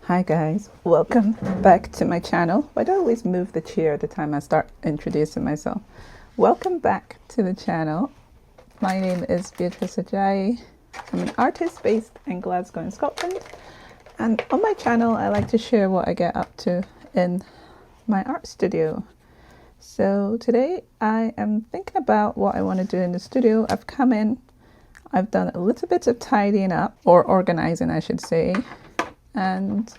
Hi guys, welcome back to my channel. Why do I always move the chair at the time I start introducing myself? Welcome back to the channel. My name is Beatrice Ajayi. I'm an artist based in Glasgow in Scotland, and on my channel I like to share what I get up to in my art studio. So today I am thinking about what I want to do in the studio. I've come in, I've done a little bit of tidying up, or organizing I should say, and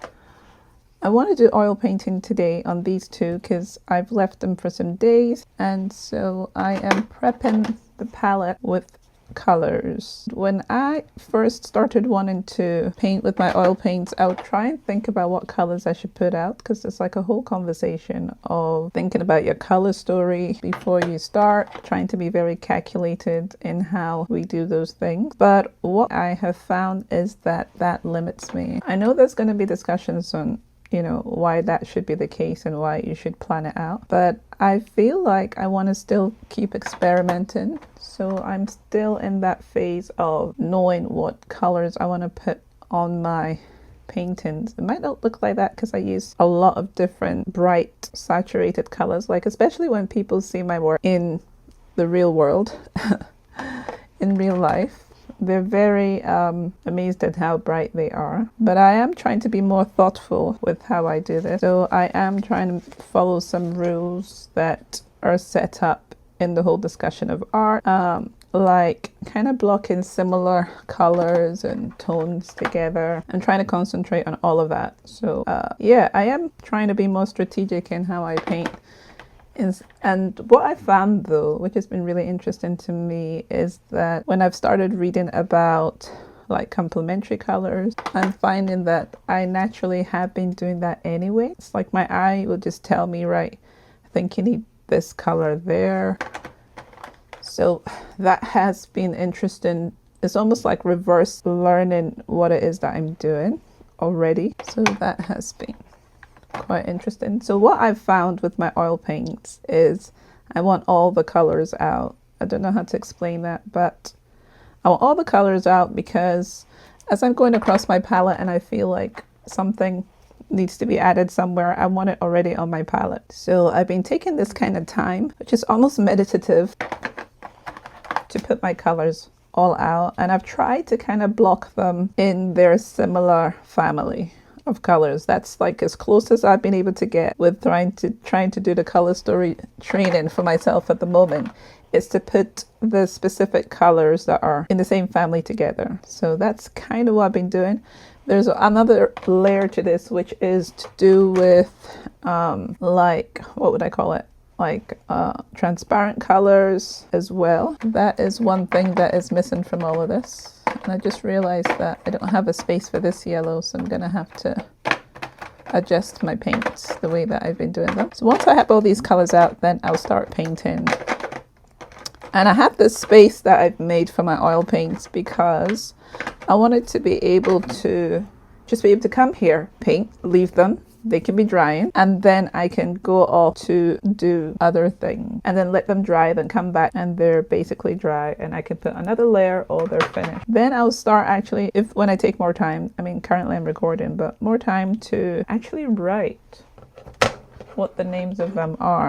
I want to do oil painting today on these two because I've left them for some days, and so I am prepping the palette with colors. When I first started wanting to paint with my oil paints, I would try and think about what colors I should put out, because it's like a whole conversation of thinking about your color story before you start, trying to be very calculated in how we do those things. But what I have found is that that limits me. I know there's going to be discussions on why that should be the case and why you should plan it out, but I feel like I want to still keep experimenting. So I'm still in that phase of knowing what colors I want to put on my paintings. It might not look like that because I use a lot of different bright saturated colors, like especially when people see my work in the real world in real life. They're very amazed at how bright they are. But I am trying to be more thoughtful with how I do this. So I am trying to follow some rules that are set up in the whole discussion of art, like kind of blocking similar colors and tones together and trying to concentrate on all of that. So yeah, I am trying to be more strategic in how I paint. And what I found though, which has been really interesting to me, is that when I've started reading about like complementary colors, I'm finding that I naturally have been doing that anyway. It's like my eye will just tell me, right, I think you need this color there. So that has been interesting. It's almost like reverse learning what it is that I'm doing already. So that has been quite interesting. So what I've found with my oil paints is I want all the colors out. I don't know how to explain that, but I want all the colors out because as I'm going across my palette and I feel like something needs to be added somewhere, I want it already on my palette. So I've been taking this kind of time, which is almost meditative, to put my colors all out, and I've tried to kind of block them in their similar family of colors. That's like as close as I've been able to get with trying to do the color story training for myself at the moment, is to put the specific colors that are in the same family together. So that's kind of what I've been doing. There's another layer to this, which is to do with like, what would I call it? Like transparent colors as well. That is one thing that is missing from all of this. And I just realized that I don't have a space for this yellow, so I'm gonna have to adjust my paints the way that I've been doing them. So once I have all these colors out, then I'll start painting. And I have this space that I've made for my oil paints because I wanted to be able to just be able to come here, paint, leave them. They can be drying, and then I can go off to do other things and then let them dry, then come back and they're basically dry, and I can put another layer or they're finished. Then I'll start actually, when I take more time, I mean currently I'm recording, but more time to actually write what the names of them are,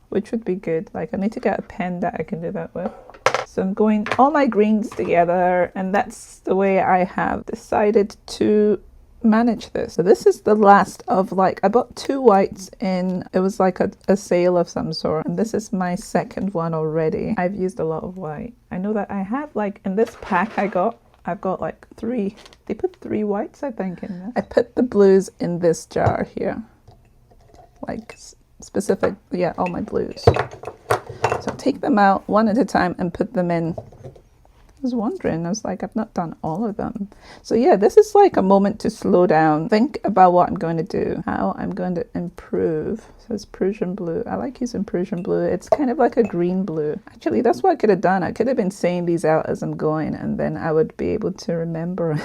which would be good. Like I need to get a pen that I can do that with. So I'm going all my greens together, and that's the way I have decided to manage this. So this is the last of, like, I bought 2 whites in, it was like a sale of some sort, and this is my second one already. I've used a lot of white. I know that I have, like, in this pack I've got like 3, they put 3 whites I think in this. I put the blues in this jar here, like specific, yeah, all my blues. So take them out one at a time and put them in. I was wondering, I was like, I've not done all of them. So yeah, this is like a moment to slow down, think about what I'm going to do, how I'm going to improve. So it's Prussian blue. I like using Prussian blue. It's kind of like a green blue. Actually, that's what I could have done. I could have been saying these out as I'm going, and then I would be able to remember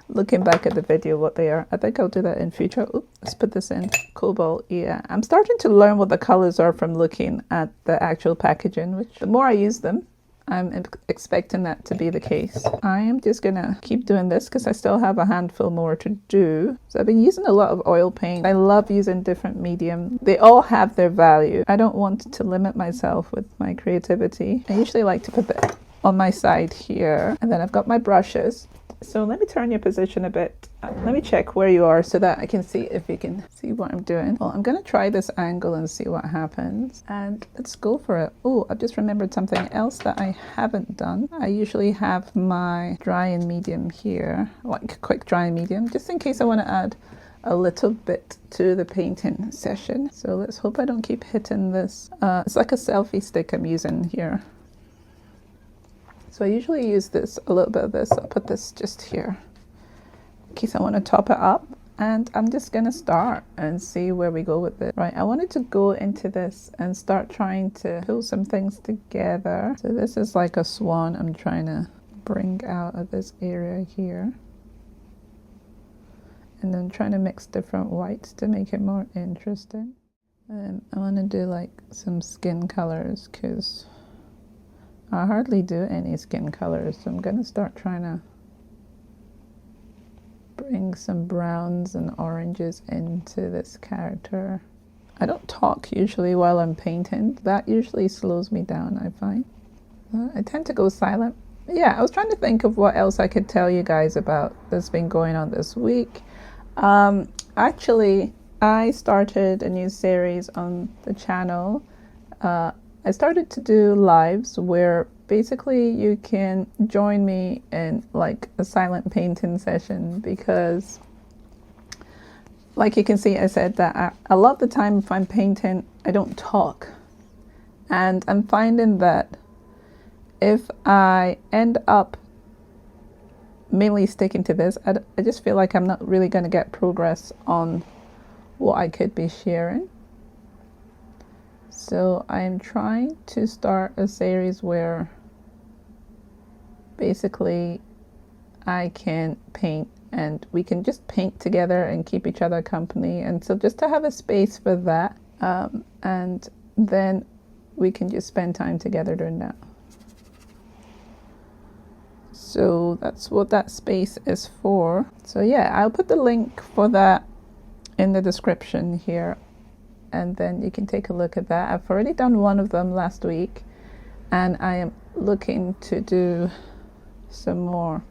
looking back at the video what they are. I think I'll do that in future. Oops, let's put this in. Cobalt, yeah. I'm starting to learn what the colors are from looking at the actual packaging, which the more I use them, I'm expecting that to be the case. I am just gonna keep doing this because I still have a handful more to do. So I've been using a lot of oil paint. I love using different medium. They all have their value. I don't want to limit myself with my creativity. I usually like to put that on my side here, and then I've got my brushes. So let me turn your position a bit. Let me check where you are so that I can see if you can see what I'm doing. Well, I'm going to try this angle and see what happens. And let's go for it. Oh, I've just remembered something else that I haven't done. I usually have my dry and medium here, like quick dry and medium, just in case I want to add a little bit to the painting session. So let's hope I don't keep hitting this. It's like a selfie stick I'm using here. So I usually use this, a little bit of this. I'll put this just here in case I want to top it up. And I'm just going to start and see where we go with it. Right, I wanted to go into this and start trying to pull some things together. So this is like a swan I'm trying to bring out of this area here. And then trying to mix different whites to make it more interesting. I want to do like some skin colors because I hardly do any skin colors, so I'm going to start trying to bring some browns and oranges into this character. I don't talk usually while I'm painting. That usually slows me down, I find. I tend to go silent. Yeah, I was trying to think of what else I could tell you guys about that's been going on this week. Actually, I started a new series on the channel. I started to do lives where basically you can join me in like a silent painting session because like you can see, I said that a lot of the time if I'm painting, I don't talk. And I'm finding that if I end up mainly sticking to this, I just feel like I'm not really going to get progress on what I could be sharing. So I'm trying to start a series where basically I can paint and we can just paint together and keep each other company. And so just to have a space for that, and then we can just spend time together doing that. So that's what that space is for. So yeah, I'll put the link for that in the description here. And then you can take a look at that. I've already done one of them last week and I am looking to do some more.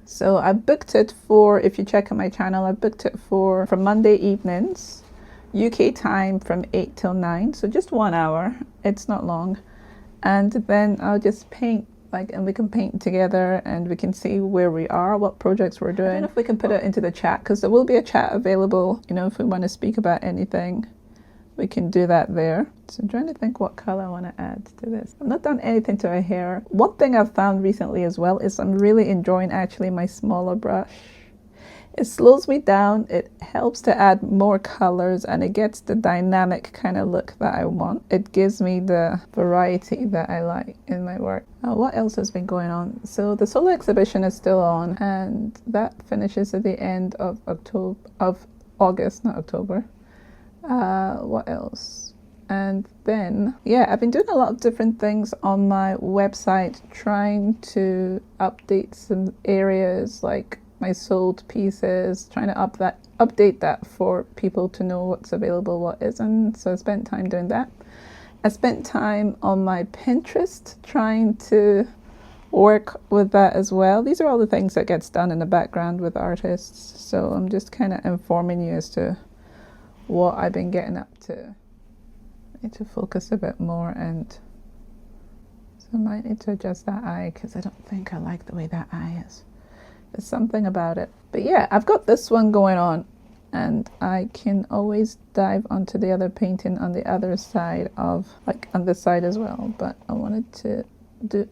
So I booked it for, if you check on my channel, I booked it for Monday evenings, UK time from 8 till 9. So just 1 hour. It's not long. And then I'll just paint and we can paint together and we can see where we are, what projects we're doing. I don't know if we can put it into the chat because there will be a chat available. You know, if we want to speak about anything, we can do that there. So I'm trying to think what color I want to add to this. I've not done anything to my hair. One thing I've found recently as well is I'm really enjoying actually my smaller brush. It slows me down, it helps to add more colors, and it gets the dynamic kind of look that I want. It gives me the variety that I like in my work. What else has been going on? So the solo exhibition is still on, and that finishes at the end of August, not October. What else? And then, yeah, I've been doing a lot of different things on my website, trying to update some areas like my sold pieces, trying to update that for people to know what's available, what isn't. So I spent time doing that. I spent time on my Pinterest trying to work with that as well. These are all the things that gets done in the background with artists. So I'm just kind of informing you as to what I've been getting up to. I need to focus a bit more, and so I might need to adjust that eye because I don't think I like the way that eye is. There's something about it. But yeah, I've got this one going on and I can always dive onto the other painting on the other side of, like on this side as well. But I wanted to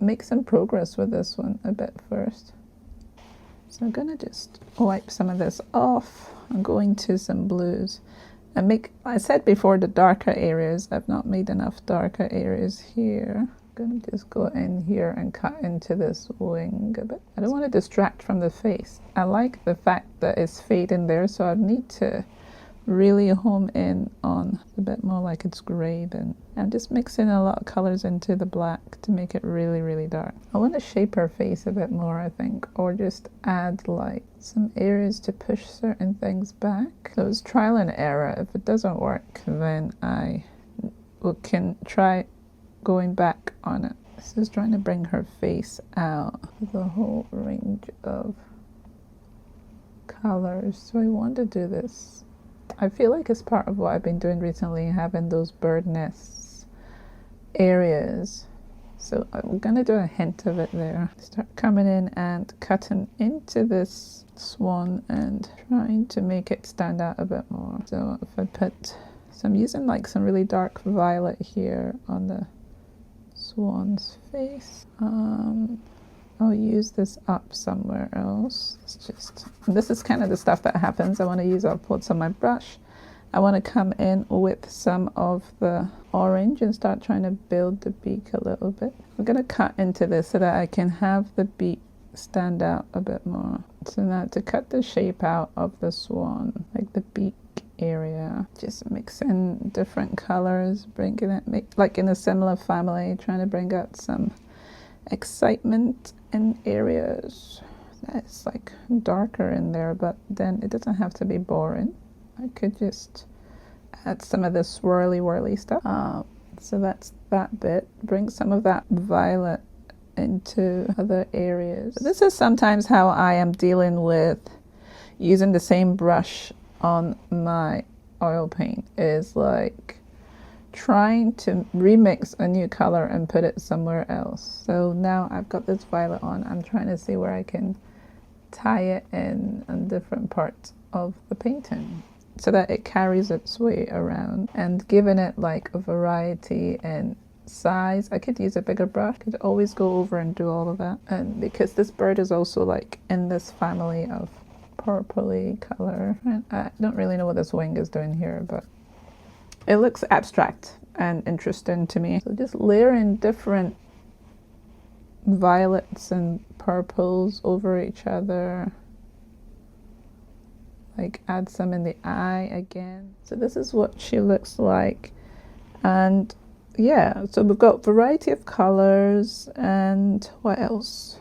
make some progress with this one a bit first. So I'm gonna just wipe some of this off. I'm going to some blues and I said before, the darker areas, I've not made enough darker areas here. Gonna just go in here and cut into this wing a bit. I don't want to distract from the face. I like the fact that it's fading there, so I need to really home in on a bit more like it's gray. Then I'm just mixing a lot of colors into the black to make it really, really dark. I want to shape her face a bit more, I think, or just add like some areas to push certain things back. So it's trial and error. If it doesn't work, then I can try going back on it. This is trying to bring her face out with a whole range of colors. So I want to do this. I feel like it's part of what I've been doing recently, having those bird nests areas. So I'm going to do a hint of it there. Start coming in and cutting into this swan and trying to make it stand out a bit more. So if I put, so I'm using like some really dark violet here on the swan's face. I'll use this up somewhere else. This is kind of the stuff that happens. I want to use up what's on my brush. I want to come in with some of the orange and start trying to build the beak a little bit. I'm going to cut into this so that I can have the beak stand out a bit more. So now to cut the shape out of the swan, like the beak area, just mix in different colors, bringing it like in a similar family, trying to bring out some excitement in areas that's like darker in there, but then it doesn't have to be boring. I could just add some of this swirly stuff. So that's that bit. Bring some of that violet into other areas. This is sometimes how I am dealing with using the same brush on my oil paint, is like trying to remix a new color and put it somewhere else. So now I've got this violet on. I'm trying to see where I can tie it in on different parts of the painting so that it carries its way around, and giving it like a variety and size. I could use a bigger brush, could always go over and do all of that. And because this bird is also like in this family of purpley color, and I don't really know what this wing is doing here, but it looks abstract and interesting to me. So just layering different violets and purples over each other. Like add some in the eye again. So this is what she looks like. And yeah, so we've got variety of colors. And what else?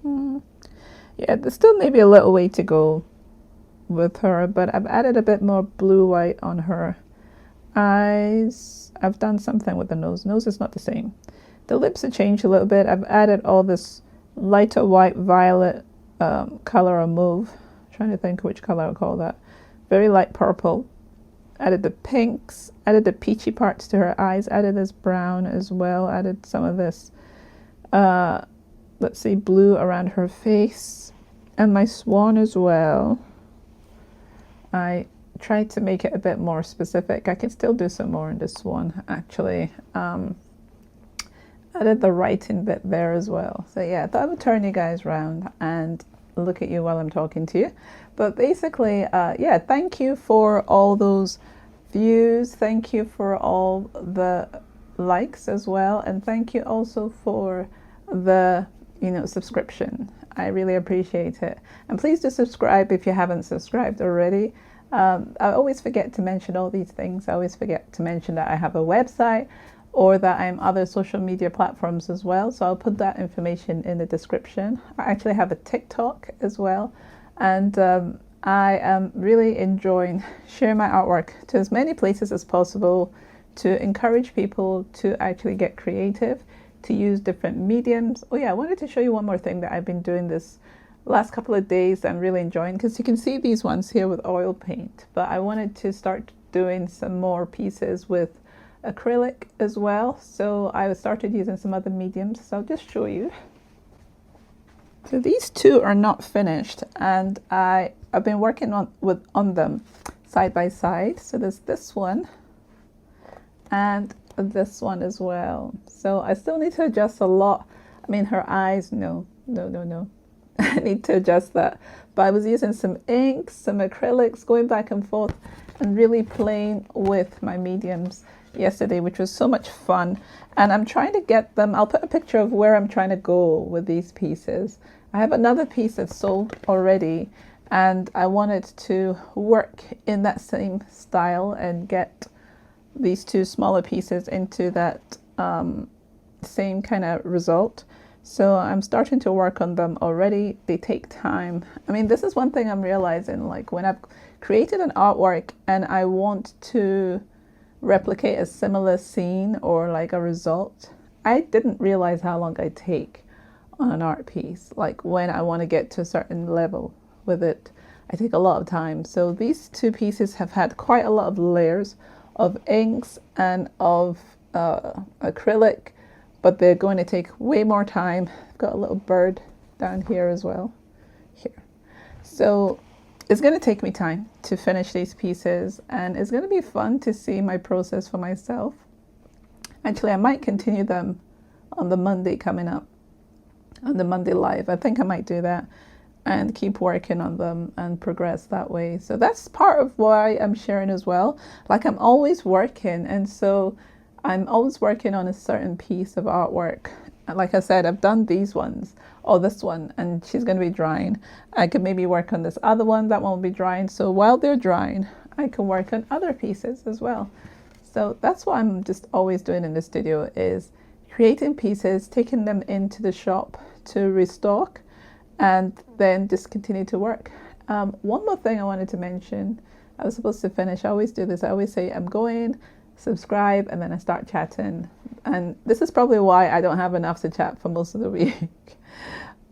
Yeah, there's still maybe a little way to go with her, but I've added a bit more blue white on her eyes. I've done something with the nose. Nose is not the same. The lips have changed a little bit. I've added all this lighter white violet color or mauve. Trying to think which color I'll call that. Very light purple. Added the pinks, added the peachy parts to her eyes, added this brown as well, added some of this let's see, blue around her face, and my swan as well. I tried to make it a bit more specific. I can still do some more in this one actually. Added the writing bit there as well. So yeah, I thought I would turn you guys around and look at you while I'm talking to you. But basically, yeah, thank you for all those views. Thank you for all the likes as well. And thank you also for the, subscription. I really appreciate it. And please do subscribe if you haven't subscribed already. I always forget to mention all these things. I always forget to mention that I have a website or that I'm other social media platforms as well. So I'll put that information in the description. I actually have a TikTok as well. And I am really enjoying sharing my artwork to as many places as possible to encourage people to actually get creative, to use different mediums. Oh yeah, I wanted to show you one more thing that I've been doing this last couple of days that I'm really enjoying, because you can see these ones here with oil paint, but I wanted to start doing some more pieces with acrylic as well. So I started using some other mediums, so I'll just show you. So these two are not finished, and I've been working on them side by side. So there's this one and this one as well. So I still need to adjust a lot. I mean, her eyes, no. I need to adjust that. But I was using some inks, some acrylics, going back and forth and really playing with my mediums yesterday, which was so much fun. And I'm trying to get them. I'll put a picture of where I'm trying to go with these pieces. I have another piece that's sold already, and I wanted to work in that same style and get these two smaller pieces into that same kind of result. So I'm starting to work on them already. They take time. I mean, this is one thing I'm realizing, like when I've created an artwork and I want to replicate a similar scene or like a result, I didn't realize how long I take on an art piece. Like when I want to get to a certain level with it, I take a lot of time. So these two pieces have had quite a lot of layers of inks and of acrylic, but they're going to take way more time. I've got a little bird down here as well, here. So it's going to take me time to finish these pieces, and it's going to be fun to see my process for myself. Actually, I might continue them on the Monday coming up, on the Monday live. I think I might do that and keep working on them and progress that way. So that's part of why I'm sharing as well. Like I'm always working, and so I'm always working on a certain piece of artwork. Like I said, I've done these ones, or this one, and she's going to be drying. I could maybe work on this other one, that one will be drying. So while they're drying, I can work on other pieces as well. So that's what I'm just always doing in the studio, is creating pieces, taking them into the shop to restock, and then just continue to work. One more thing I wanted to mention. I was supposed to finish. I always do this. I always say I'm going, subscribe, and then I start chatting. And this is probably why I don't have enough to chat for most of the week.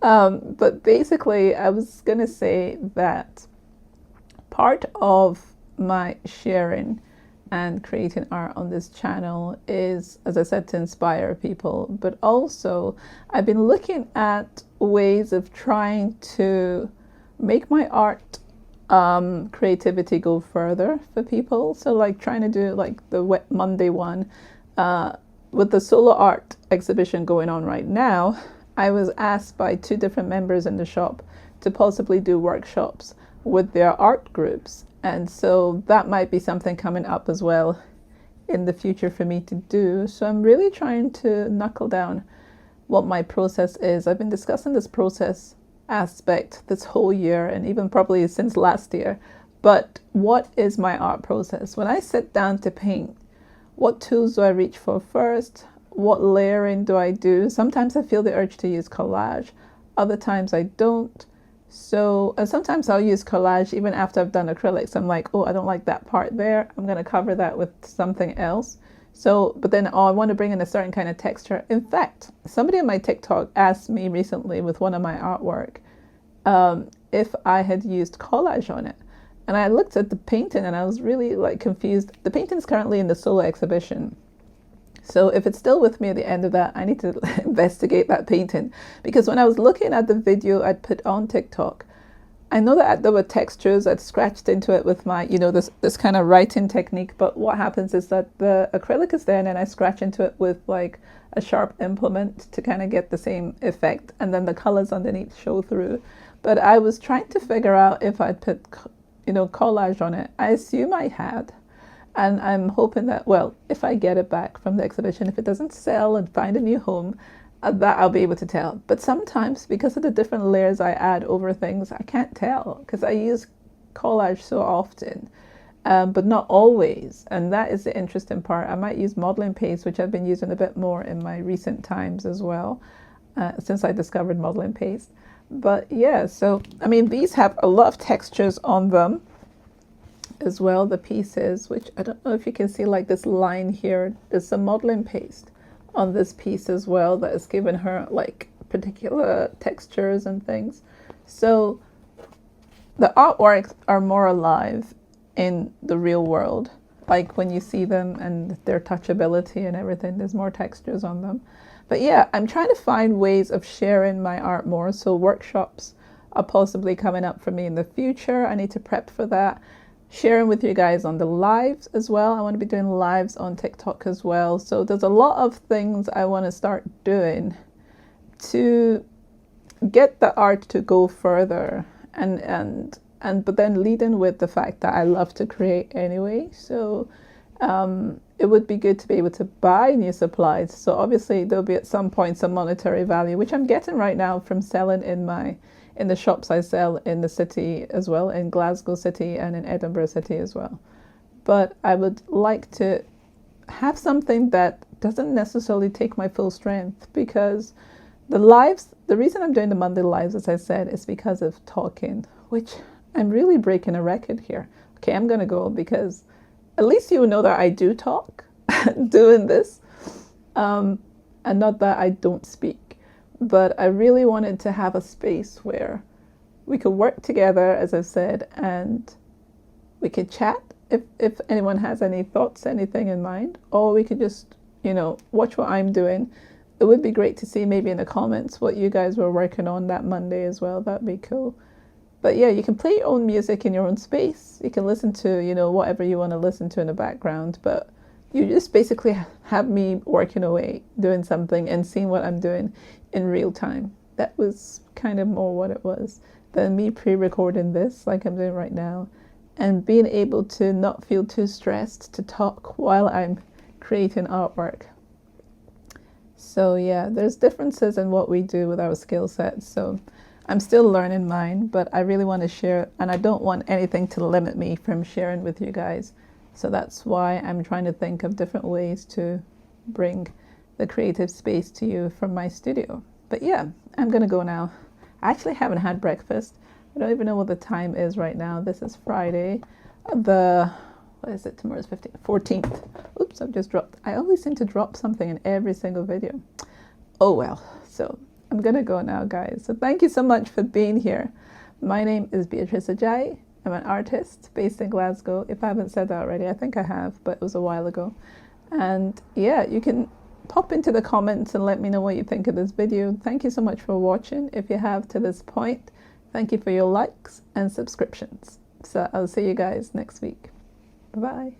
But basically, I was going to say that part of my sharing and creating art on this channel is, as I said, to inspire people, but also I've been looking at ways of trying to make my art creativity go further for people. So like trying to do like the Wet Monday one, with the solo art exhibition going on right now, I was asked by 2 different members in the shop to possibly do workshops with their art groups. And so that might be something coming up as well in the future for me to do. So I'm really trying to knuckle down what my process is. I've been discussing this process aspect this whole year, and even probably since last year. But what is my art process? When I sit down to paint, what tools do I reach for first? What layering do I do? Sometimes I feel the urge to use collage. Other times I don't. So, and sometimes I'll use collage even after I've done acrylics. I'm like, oh, I don't like that part there. I'm going to cover that with something else. So, but then, oh, I want to bring in a certain kind of texture. In fact, somebody on my TikTok asked me recently with one of my artwork, if I had used collage on it. And I looked at the painting and I was really like confused. The painting is currently in the solo exhibition. So if it's still with me at the end of that, I need to investigate that painting, because when I was looking at the video I'd put on TikTok, I know that there were textures. I'd scratched into it with my, this kind of writing technique. But what happens is that the acrylic is there, and then I scratch into it with like a sharp implement to kind of get the same effect. And then the colors underneath show through. But I was trying to figure out if I'd put, collage on it. I assume I had. And I'm hoping that, well, if I get it back from the exhibition, if it doesn't sell and find a new home, that I'll be able to tell. But sometimes, because of the different layers I add over things, I can't tell, because I use collage so often, but not always. And that is the interesting part. I might use modeling paste, which I've been using a bit more in my recent times as well, since I discovered modeling paste. But yeah, so, I mean, these have a lot of textures on them as well, the pieces, which I don't know if you can see, like this line here. There's some modeling paste on this piece as well that has given her like particular textures and things. So the artworks are more alive in the real world, like when you see them and their touchability and everything, there's more textures on them. But yeah, I'm trying to find ways of sharing my art more. So workshops are possibly coming up for me in the future. I need to prep for that. Sharing with you guys on the lives as well. I want to be doing lives on TikTok as well. So there's a lot of things I want to start doing to get the art to go further, and but then leading with the fact that I love to create anyway. So it would be good to be able to buy new supplies. So obviously there'll be at some point some monetary value, which I'm getting right now from selling in in the shops I sell in the city as well, in Glasgow City and in Edinburgh City as well. But I would like to have something that doesn't necessarily take my full strength, because the reason I'm doing the Monday lives, as I said, is because of talking, which I'm really breaking a record here. Okay, I'm going to go, because at least you know that I do talk doing this, and not that I don't speak. But I really wanted to have a space where we could work together, as I've said, and we could chat if anyone has any thoughts, anything in mind, or we could just, watch what I'm doing. It would be great to see maybe in the comments what you guys were working on that Monday as well. That'd be cool. But yeah, you can play your own music in your own space. You can listen to, whatever you want to listen to in the background, but you just basically have me working away, doing something and seeing what I'm doing in real time. That was kind of more what it was than me pre-recording this like I'm doing right now, and being able to not feel too stressed to talk while I'm creating artwork. So yeah, there's differences in what we do with our skill sets. So I'm still learning mine, but I really want to share, and I don't want anything to limit me from sharing with you guys. So that's why I'm trying to think of different ways to bring the creative space to you from my studio. But yeah, I'm going to go now. I actually haven't had breakfast. I don't even know what the time is right now. This is Friday, what is it? Tomorrow's 14th. Oops, I've just dropped. I always seem to drop something in every single video. Oh well, so I'm going to go now, guys. So thank you so much for being here. My name is Beatrice Ajayi. I'm an artist based in Glasgow. If I haven't said that already, I think I have, but it was a while ago. And yeah, you can pop into the comments and let me know what you think of this video. Thank you so much for watching. If you have to this point, thank you for your likes and subscriptions. So I'll see you guys next week. Bye-bye.